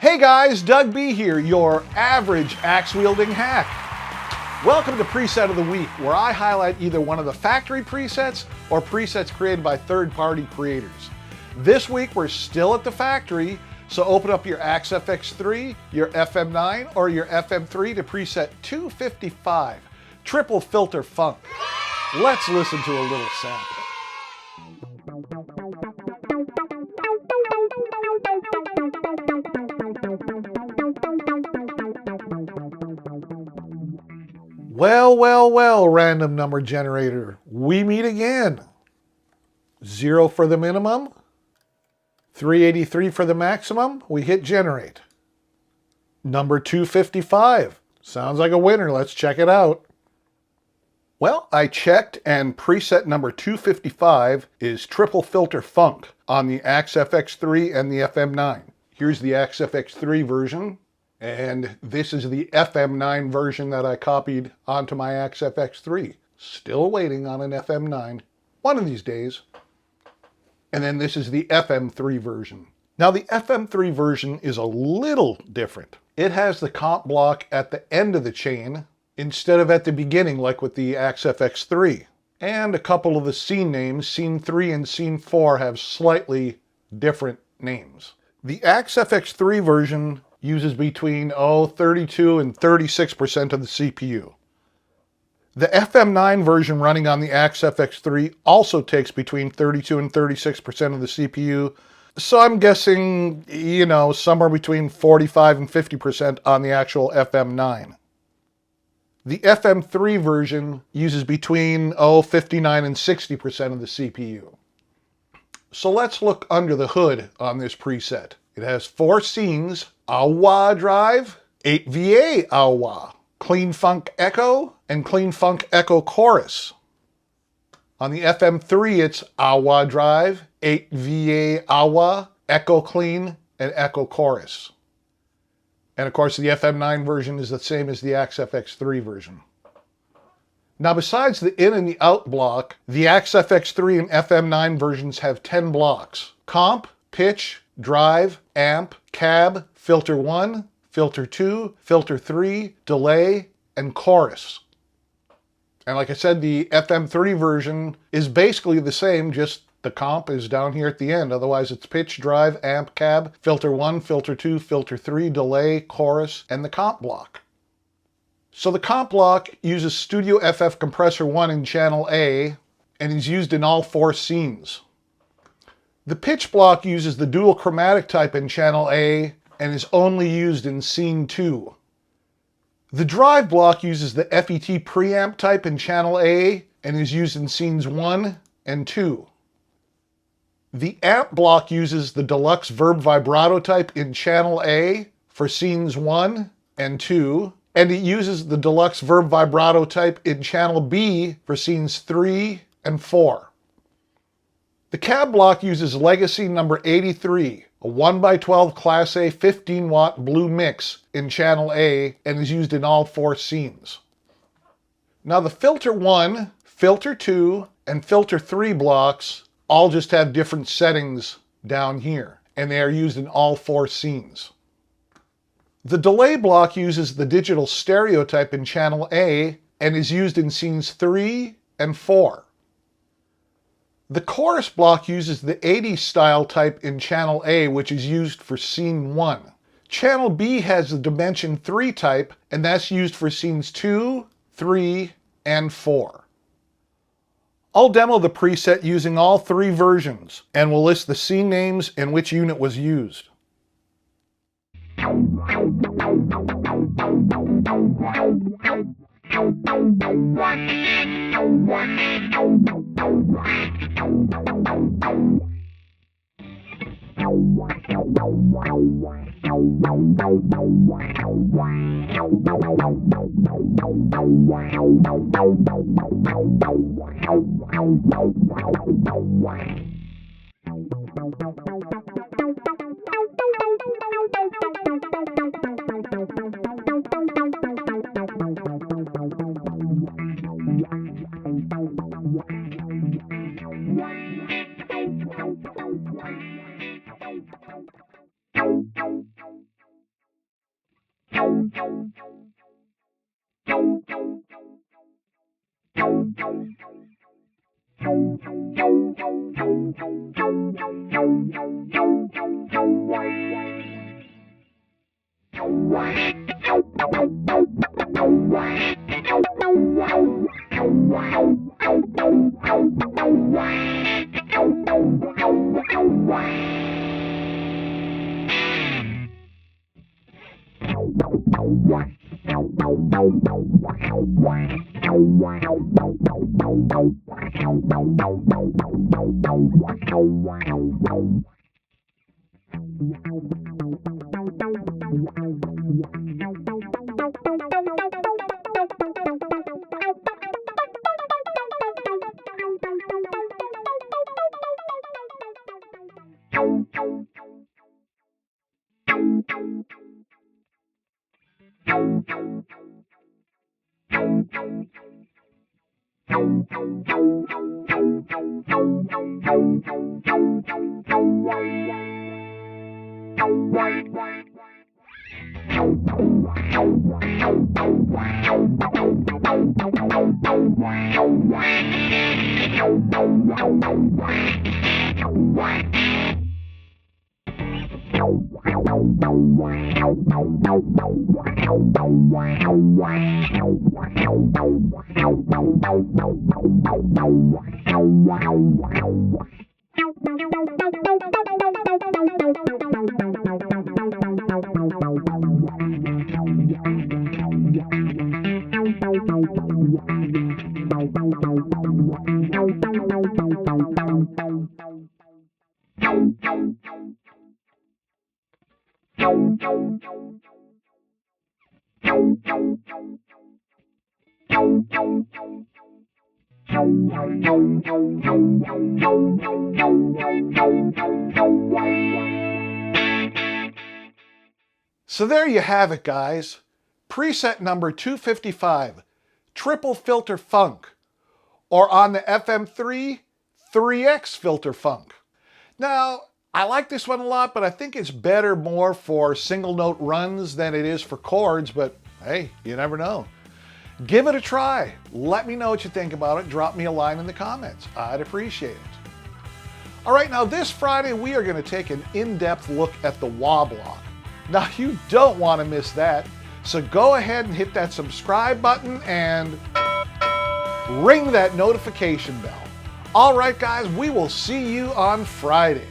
Hey guys, Doug B here, your average axe-wielding hack. Welcome to Preset of the Week, where I highlight either one of the factory presets or presets created by third-party creators. This week we're still at the factory, so open up your Axe FX3, your FM9, or your FM3 to preset 255, Triple Filter Funk. Let's listen to a little sample. Well, random number generator. We meet again. 0 for the minimum, 383 for the maximum. We hit generate. Number 255. Sounds like a winner. Let's check it out. Well, I checked and preset number 255 is Triple Filter Funk on the Axe FX3 and the FM9. Here's the Axe FX3 version. And this is the FM9 version that I copied onto my Axe FX3. Still waiting on an FM9, one of these days. And then this is the FM3 version. Now the FM3 version is a little different. It has the comp block at the end of the chain instead of at the beginning like with the Axe FX3. And a couple of the scene names, scene 3 and scene 4, have slightly different names. The Axe FX3 version uses between 32 and 36% of the CPU. The FM9 version running on the Axe FX3 also takes between 32 and 36% of the CPU, so I'm guessing, somewhere between 45 and 50% on the actual FM9. The FM3 version uses between 59 and 60% of the CPU. So let's look under the hood on this preset. It has 4 scenes: Awa Drive, 8VA Awa, Clean Funk Echo, and Clean Funk Echo Chorus. On the FM3, it's Awa Drive, 8VA Awa, Echo Clean, and Echo Chorus. And of course, the FM9 version is the same as the Axe FX3 version. Now, besides the in and the out block, the Axe FX3 and FM9 versions have 10 blocks: comp, pitch, drive, amp, cab, filter 1, filter 2, filter 3, delay, and chorus. And like I said, the FM3 version is basically the same, just the comp is down here at the end. Otherwise, it's pitch, drive, amp, cab, filter 1, filter 2, filter 3, delay, chorus, and the comp block. So the comp block uses Studio FF Compressor 1 in channel A and is used in all 4 scenes. The pitch block uses the dual chromatic type in channel A and is only used in scene 2. The drive block uses the FET preamp type in channel A and is used in scenes 1 and 2. The amp block uses the deluxe verb vibrato type in channel A for scenes 1 and 2, and it uses the deluxe verb vibrato type in channel B for scenes 3 and 4. The cab block uses legacy number 83, a 1x12 Class A 15-watt blue mix in channel A, and is used in all 4 scenes. Now the filter 1, filter 2, and filter 3 blocks all just have different settings down here, and they are used in all 4 scenes. The delay block uses the digital stereo type in channel A and is used in scenes 3 and 4. The chorus block uses the 80s style type in channel A, which is used for scene 1. Channel B has the dimension 3 type, and that's used for scenes 2, 3, and 4. I'll demo the preset using all 3 versions, and we'll list the scene names and which unit was used. So there you have it, guys. Preset number 255, triple filter funk, or on the FM3, 3X filter funk. Now, I like this one a lot, but I think it's better more for single note runs than it is for chords, but hey, you never know. Give it a try. Let me know what you think about it. Drop me a line in the comments. I'd appreciate it. All right, now this Friday, we are going to take an in-depth look at the wah block. Now, you don't want to miss that, so go ahead and hit that subscribe button and ring that notification bell. All right, guys, we will see you on Friday.